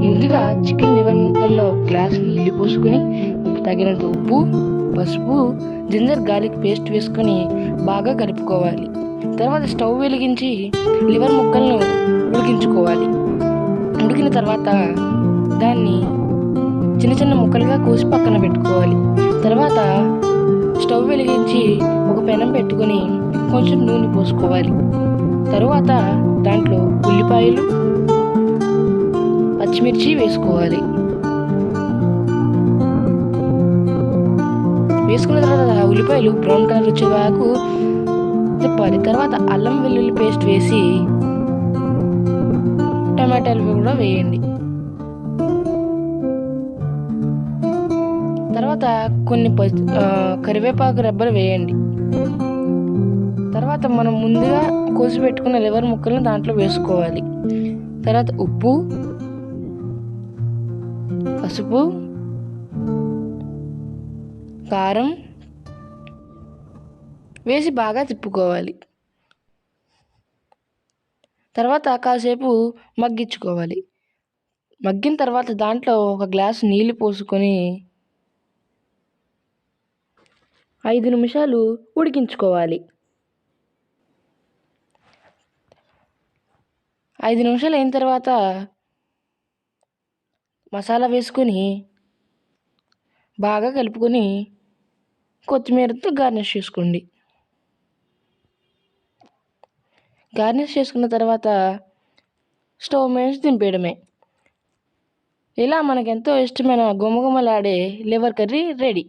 ముందుగా chicken liver ముక్కల్లో glass నీళ్ళు పోసుకొని తగినంత ఉప్పు, పసుపు, జింజర్ గార్లిక్ పేస్ట్ వేసుకొని బాగా కలుపుకోవాలి. తర్వాత స్టవ్ వెలిగించి లివర్ ముక్కలను ఉడికించుకోవాలి. ఉడికిన తర్వాత దాన్ని చిన్న చిన్న ముక్కలుగా కోసి పక్కన పెట్టుకోవాలి. తర్వాత స్టవ్ వెలిగించి ఒక పెనం పెట్టుకొని కొంచెం నూనె పోసుకోవాలి. తరువాత దాంట్లో ఉల్లిపాయలు, పచ్చిమిర్చి వేసుకోవాలి. వేసుకున్న తర్వాత ఉల్లిపాయలు బ్రౌన్ కలర్ వచ్చేదాకా తిప్పాలి. తర్వాత అల్లం వెల్లుల్లి పేస్ట్ వేసి టమాటాలు కూడా వేయండి. తర్వాత కొన్ని కరివేపాకు రెబ్బలు వేయండి. తర్వాత మనం ముందుగా కోసి పెట్టుకున్న లివర్ ముక్కలను దాంట్లో వేసుకోవాలి. తర్వాత ఉప్పు, పసుపు, కారం వేసి బాగా తిప్పుకోవాలి. తర్వాత కాసేపు మగ్గించుకోవాలి. మగ్గిన తర్వాత దాంట్లో ఒక గ్లాసు నీళ్లు పోసుకొని 5 నిమిషాలు ఉడికించుకోవాలి. 5 నిమిషాలు అయిన తర్వాత మసాలా వేసుకొని బాగా కలుపుకొని కొత్తిమీరతో గార్నిష్ చేసుకోండి. గార్నిష్ చేసుకున్న తర్వాత స్టవ్ మీద దింపేయడమే. ఇలా మనకెంతో ఇష్టమైన గుమగుమలాడే లివర్ కర్రీ రెడీ.